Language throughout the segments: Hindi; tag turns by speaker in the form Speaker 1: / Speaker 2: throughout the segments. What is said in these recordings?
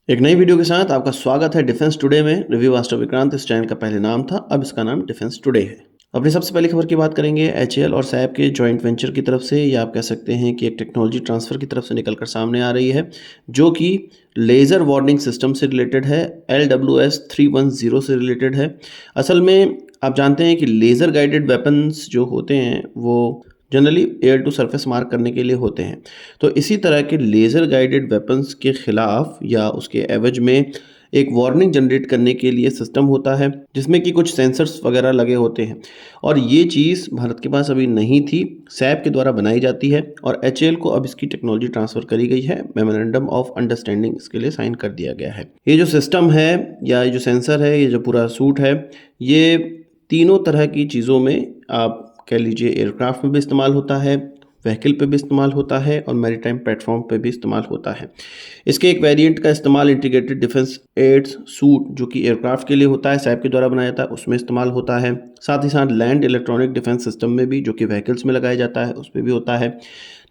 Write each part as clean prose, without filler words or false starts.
Speaker 1: एक नई वीडियो के साथ आपका स्वागत है डिफेंस टुडे में। रिव्यू मास्टर विक्रांत इस चैनल का पहले नाम था, अब इसका नाम डिफेंस टुडे है। अपनी सबसे पहली खबर की बात करेंगे एचएएल और सैप के जॉइंट वेंचर की तरफ से, या आप कह सकते हैं कि एक टेक्नोलॉजी ट्रांसफ़र की तरफ से निकलकर सामने आ रही है, जो कि लेज़र वार्निंग सिस्टम से रिलेटेड है, LWS 310 से रिलेटेड है। असल में आप जानते हैं कि लेज़र गाइडेड वेपन्स जो होते हैं वो generally air to surface mark करने के लिए होते हैं। तो इसी तरह के लेज़र गाइडेड वेपन्स के ख़िलाफ़ या उसके एवज में एक वार्निंग जनरेट करने के लिए सिस्टम होता है, जिसमें कि कुछ सेंसर्स वगैरह लगे होते हैं, और ये चीज़ भारत के पास अभी नहीं थी, सैप के द्वारा बनाई जाती है और एचएएल को अब इसकी टेक्नोलॉजी ट्रांसफ़र करी गई है। मेमोरेंडम ऑफ अंडरस्टैंडिंग इसके लिए साइन कर दिया गया है। ये जो सिस्टम है या ये जो सेंसर है, ये जो पूरा सूट है, ये तीनों तरह की चीज़ों में, आप कह लीजिए एयरक्राफ्ट में भी इस्तेमाल होता है, व्हीकल पे भी इस्तेमाल होता है और मैरीटाइम प्लेटफॉर्म पे भी इस्तेमाल होता है। इसके एक वेरिएंट का इस्तेमाल इंटीग्रेटेड डिफेंस एड्स सूट, जो कि एयरक्राफ्ट के लिए होता है, सैप के द्वारा बनाया जाता है, उसमें इस्तेमाल होता है। साथ ही साथ लैंड इलेक्ट्रॉनिक डिफेंस सिस्टम में भी, जो कि व्हीकल्स में लगाया जाता है, उस पर भी होता है।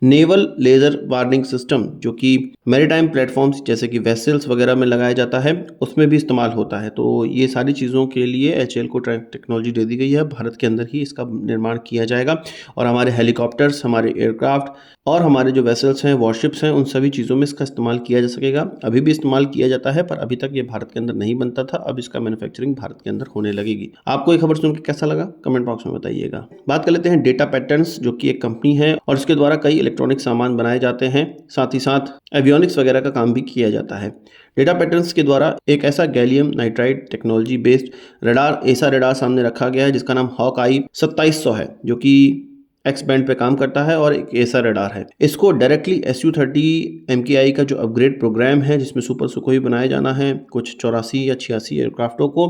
Speaker 1: नेवल लेज़र वार्निंग सिस्टम, जो कि मैरीटाइम प्लेटफॉर्म्स जैसे कि वेसल्स वगैरह में लगाया जाता है, उसमें भी इस्तेमाल होता है। तो ये सारी चीज़ों के लिए एचएएल को टेक्नोलॉजी दे दी गई है। भारत के अंदर ही इसका निर्माण किया जाएगा और हमारे हेलीकॉप्टर्स, हमारे एयरक्राफ्ट और हमारे जो वेसल्स हैं, वॉरशिप्स हैं, उन सभी चीज़ों में इसका इस्तेमाल किया जा सकेगा। अभी भी इस्तेमाल किया जाता है, पर अभी तक ये भारत के अंदर नहीं बनता था। अब इसका मैन्युफैक्चरिंग भारत के अंदर होने लगेगी। आपको ये खबर सुन के कैसा लगा, कमेंट बॉक्स में बताइएगा। बात कर लेते हैं डेटा पैटर्न्स, जो कि एक कंपनी है और इसके द्वारा कई इलेक्ट्रॉनिक सामान बनाए जाते हैं, साथ ही साथ एवियोनिक्स वगैरह का काम भी किया जाता है। डेटा पैटर्न्स के द्वारा एक ऐसा gallium nitride technology based radar, ऐसा रडार सामने रखा गया है जिसका नाम हॉकआई 2700 है, जो कि एक्स बैंड पे काम करता है और एक ऐसा रडार है। इसको डायरेक्टली SU-30 MKI का जो अपग्रेड प्रोग्राम है, जिसमें सुपर सुखोई बनाया जाना है कुछ 84 या 86 एयरक्राफ्टों को,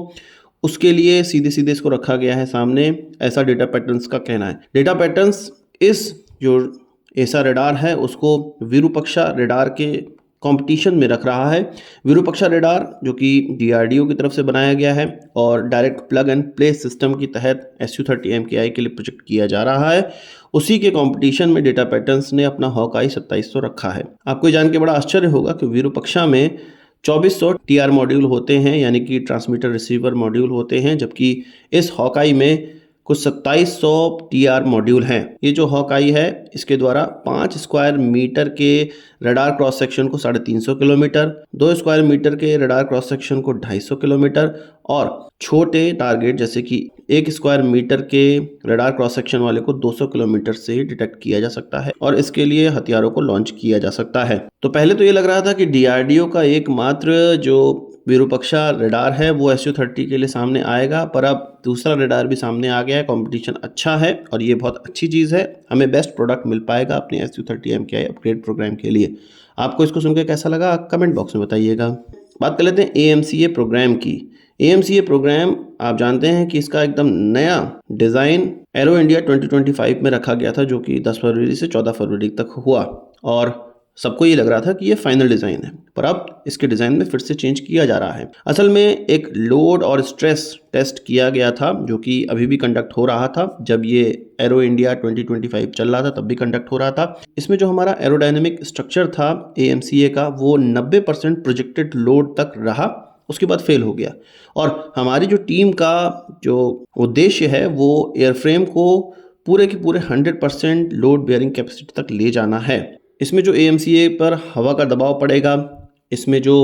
Speaker 1: उसके लिए सीधे सीधे इसको रखा गया है सामने, ऐसा डेटा पैटर्न्स का कहना है। डेटा पैटर्न्स इस जो ऐसा रडार है उसको विरूपक्षा रडार के कंपटीशन में रख रहा है। विरूपक्षा रडार जो कि DRDO की तरफ से बनाया गया है और direct plug and play system के तहत SU-30 MKI के लिए प्रोजेक्ट किया जा रहा है, उसी के कंपटीशन में डेटा पैटर्न्स ने अपना हॉकआई 2700 रखा है। आपको जान के बड़ा आश्चर्य होगा कि विरूपक्षा में 2400 TR मॉड्यूल होते हैं, यानी कि ट्रांसमीटर रिसीवर मॉड्यूल होते हैं, जबकि इस हॉकआई में कुछ 2700 TR मॉड्यूल हैं। ये जो हॉकआई है, इसके द्वारा 5 स्क्वायर मीटर के रडार क्रॉस सेक्शन को 350 किलोमीटर, 2 स्क्वायर मीटर के रडार क्रॉस सेक्शन को 250 किलोमीटर और छोटे टारगेट जैसे कि 1 स्क्वायर मीटर के रडार क्रॉस सेक्शन वाले को 200 किलोमीटर से ही डिटेक्ट किया जा सकता है और इसके लिए हथियारों को लॉन्च किया जा सकता है। तो पहले तो ये लग रहा था कि DRDO का एकमात्र जो विरूपक्षा रडार है वो SU-30 के लिए सामने आएगा, पर अब दूसरा रडार भी सामने आ गया है। कंपटीशन अच्छा है और ये बहुत अच्छी चीज़ है, हमें बेस्ट प्रोडक्ट मिल पाएगा अपने SU-30 MKI अपग्रेड प्रोग्राम के लिए। आपको इसको सुनकर कैसा लगा, कमेंट बॉक्स में बताइएगा। बात कर लेते हैं AMCA प्रोग्राम की। AMCA प्रोग्राम आप जानते हैं कि इसका एकदम नया डिज़ाइन एरो इंडिया 2025 में रखा गया था, जो कि 10 फरवरी से 14 फरवरी तक हुआ और सबको ये लग रहा था कि ये फाइनल डिज़ाइन है, पर अब इसके डिज़ाइन में फिर से चेंज किया जा रहा है। असल में एक लोड और स्ट्रेस टेस्ट किया गया था, जो कि अभी भी कंडक्ट हो रहा था। जब ये एरो इंडिया 2025 चल रहा था तब भी कंडक्ट हो रहा था। इसमें जो हमारा एरोडायनेमिक स्ट्रक्चर था AMCA का, वो 90% प्रोजेक्टेड लोड तक रहा, उसके बाद फेल हो गया। और हमारी जो टीम का जो उद्देश्य है वो एयरफ्रेम को पूरे के पूरे 100% लोड बेयरिंग कैपेसिटी तक ले जाना है। इसमें जो AMCA पर हवा का दबाव पड़ेगा, इसमें जो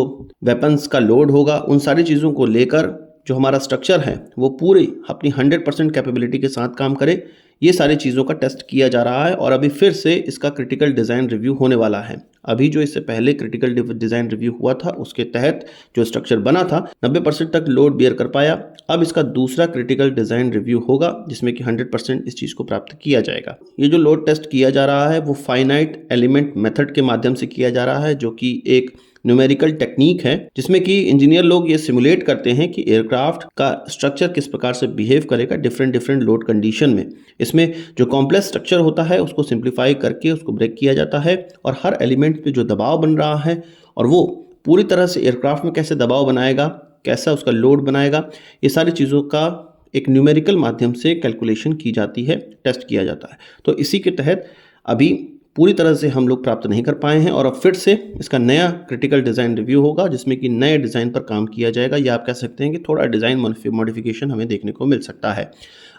Speaker 1: वेपन्स का लोड होगा, उन सारी चीज़ों को लेकर जो हमारा स्ट्रक्चर है वो पूरी अपनी 100% कैपेबिलिटी के साथ काम करे, ये सारी चीज़ों का टेस्ट किया जा रहा है और अभी फिर से इसका क्रिटिकल डिज़ाइन रिव्यू होने वाला है। अभी जो इससे पहले क्रिटिकल डिज़ाइन रिव्यू हुआ था उसके तहत जो स्ट्रक्चर बना था 90% तक लोड बेयर कर पाया। अब इसका दूसरा क्रिटिकल डिज़ाइन रिव्यू होगा जिसमें कि 100% इस चीज़ को प्राप्त किया जाएगा। ये जो लोड टेस्ट किया जा रहा है वो फाइनाइट एलिमेंट मेथड के माध्यम से किया जा रहा है, जो कि एक न्यूमेरिकल टेक्निक है, जिसमें कि इंजीनियर लोग ये सिमुलेट करते हैं कि एयरक्राफ्ट का स्ट्रक्चर किस प्रकार से बिहेव करेगा डिफरेंट लोड कंडीशन में। इसमें जो कॉम्प्लेक्स स्ट्रक्चर होता है उसको सिंप्लीफाई करके उसको ब्रेक किया जाता है और हर एलिमेंट पे जो दबाव बन रहा है और वो पूरी तरह से एयरक्राफ्ट में कैसे दबाव बनाएगा, कैसा उसका लोड बनाएगा, ये सारी चीज़ों का एक न्यूमेरिकल माध्यम से कैलकुलेशन की जाती है, टेस्ट किया जाता है। तो इसी के तहत अभी पूरी तरह से हम लोग प्राप्त नहीं कर पाए हैं और अब फिर से इसका नया क्रिटिकल डिज़ाइन रिव्यू होगा जिसमें कि नए डिज़ाइन पर काम किया जाएगा, या आप कह सकते हैं कि थोड़ा डिज़ाइन मॉडिफिकेशन हमें देखने को मिल सकता है।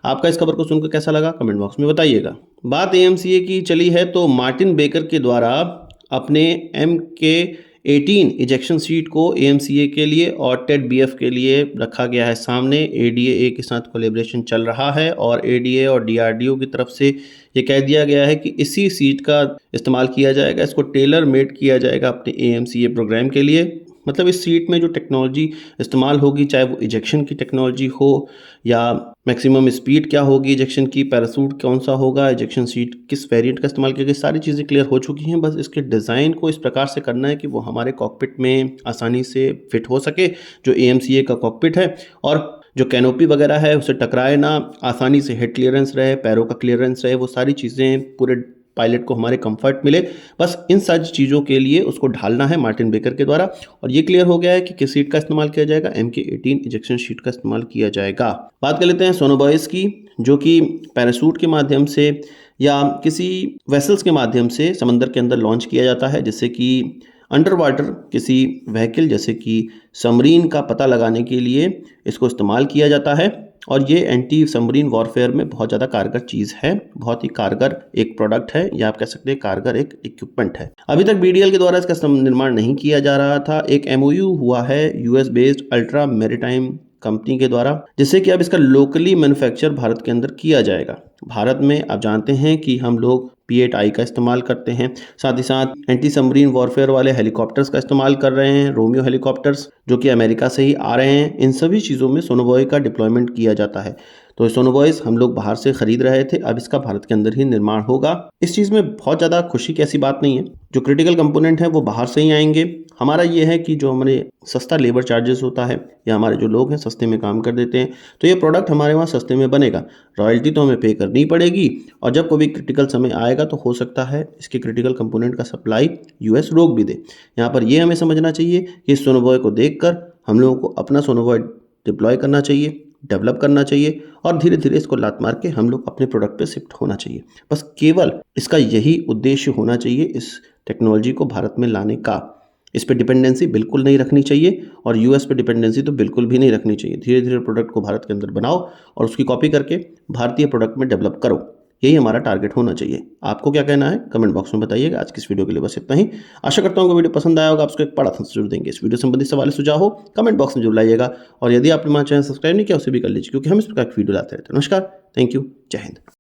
Speaker 1: आपका इस खबर को सुनकर कैसा लगा कमेंट बॉक्स में बताइएगा। बात AMCA की चली है तो मार्टिन बेकर के द्वारा अपने MK18 इजेक्शन सीट को AMCA के लिए और टेड BF के लिए रखा गया है सामने। ADA के साथ कोलेब्रेशन चल रहा है और ADA और DRDO की तरफ से ये कह दिया गया है कि इसी सीट का इस्तेमाल किया जाएगा, इसको टेलर मेड किया जाएगा अपने AMCA प्रोग्राम के लिए। मतलब इस सीट में जो टेक्नोलॉजी इस्तेमाल होगी, चाहे वो इजेक्शन की टेक्नोलॉजी हो या मैक्सिमम स्पीड क्या होगी इजेक्शन की, पैरासूट कौन सा होगा, इजेक्शन सीट किस वेरिएंट का इस्तेमाल किया गया, सारी चीज़ें क्लियर हो चुकी हैं। बस इसके डिज़ाइन को इस प्रकार से करना है कि वो हमारे कॉकपिट में आसानी से फिट हो सके, जो AMCA का कॉकपिट है, और जो कैनोपी वगैरह है उसे टकराए ना, आसानी से हेड क्लियरेंस रहे, पैरों का क्लियरेंस रहे, वो सारी चीज़ें पूरे पायलट को हमारे कंफर्ट मिले। बस इन सारी चीज़ों के लिए उसको ढालना है मार्टिन बेकर के द्वारा। और ये क्लियर हो गया है कि किस सीट का इस्तेमाल किया जाएगा, MK18 इजेक्शन सीट का इस्तेमाल किया जाएगा। बात कर लेते हैं सोनोबॉयस की, जो कि पैरासूट के माध्यम से या किसी वेसल्स के माध्यम से समंदर के अंदर लॉन्च किया जाता है, जिससे कि अंडर वाटर किसी व्हीकल जैसे कि सबमरीन का पता लगाने के लिए इसको इस्तेमाल किया जाता है। और ये एंटी सबमरीन वॉरफेयर में बहुत ज़्यादा कारगर चीज़ है, बहुत ही कारगर एक प्रोडक्ट है, या आप कह सकते हैं कारगर एक इक्विपमेंट है। अभी तक BDL के द्वारा इसका निर्माण नहीं किया जा रहा था। एक MOU हुआ है US based ultra maritime company के द्वारा, जिससे कि अब इसका लोकली मैन्युफैक्चर भारत के अंदर किया जाएगा। भारत में आप जानते हैं कि हम लोग P8I का इस्तेमाल करते हैं, साथ ही साथ एंटी सबमरीन वॉरफेयर वाले हेलीकॉप्टर्स का इस्तेमाल कर रहे हैं, रोमियो हेलीकॉप्टर्स जो कि अमेरिका से ही आ रहे हैं। इन सभी चीज़ों में सोनोबॉय का डिप्लॉयमेंट किया जाता है। तो सोनोबॉयस हम लोग बाहर से खरीद रहे थे, अब इसका भारत के अंदर ही निर्माण होगा। इस चीज़ में बहुत ज़्यादा खुशी की ऐसी बात नहीं है, जो क्रिटिकल कंपोनेंट है वो बाहर से ही आएंगे। हमारा ये है कि जो हमारे सस्ता लेबर चार्जेस होता है या हमारे जो लोग हैं सस्ते में काम कर देते हैं, तो ये प्रोडक्ट हमारे वहाँ सस्ते में बनेगा। रॉयल्टी तो हमें पे करनी पड़ेगी, और जब कोई क्रिटिकल समय आएगा तो हो सकता है इसके क्रिटिकल कंपोनेंट का सप्लाई US रोक भी दे। यहाँ पर ये हमें समझना चाहिए कि इस सोनोबॉय को देखकर हम लोगों को अपना सोनोबॉय डिप्लॉय करना चाहिए, डेवलप करना चाहिए, और धीरे धीरे इसको लात मार के हम लोग अपने प्रोडक्ट पे शिफ्ट होना चाहिए। बस केवल इसका यही उद्देश्य होना चाहिए, इस टेक्नोलॉजी को भारत में लाने का। इस पे डिपेंडेंसी बिल्कुल नहीं रखनी चाहिए, और US पे डिपेंडेंसी तो बिल्कुल भी नहीं रखनी चाहिए। धीरे धीरे प्रोडक्ट को भारत के अंदर बनाओ और उसकी कॉपी करके भारतीय प्रोडक्ट में डेवलप करो, यही हमारा टारगेट होना चाहिए। आपको क्या कहना है कमेंट बॉक्स में बताइएगा। आज की इस वीडियो के लिए बस इतना ही। आशा करता हूँ कि वीडियो पसंद आया होगा, आपको एक बड़ा आंसर जरूर देंगे। इस वीडियो संबंधित सवाल सुझाव हो कमेंट बॉक्स में जरूर लाइएगा, और यदि आपने हमारा चैनल सब्सक्राइब नहीं किया उसे भी कर लीजिए, क्योंकि हम इस प्रकार की वीडियो लाते रहते हैं। नमस्कार, थैंक यू, जय हिंद।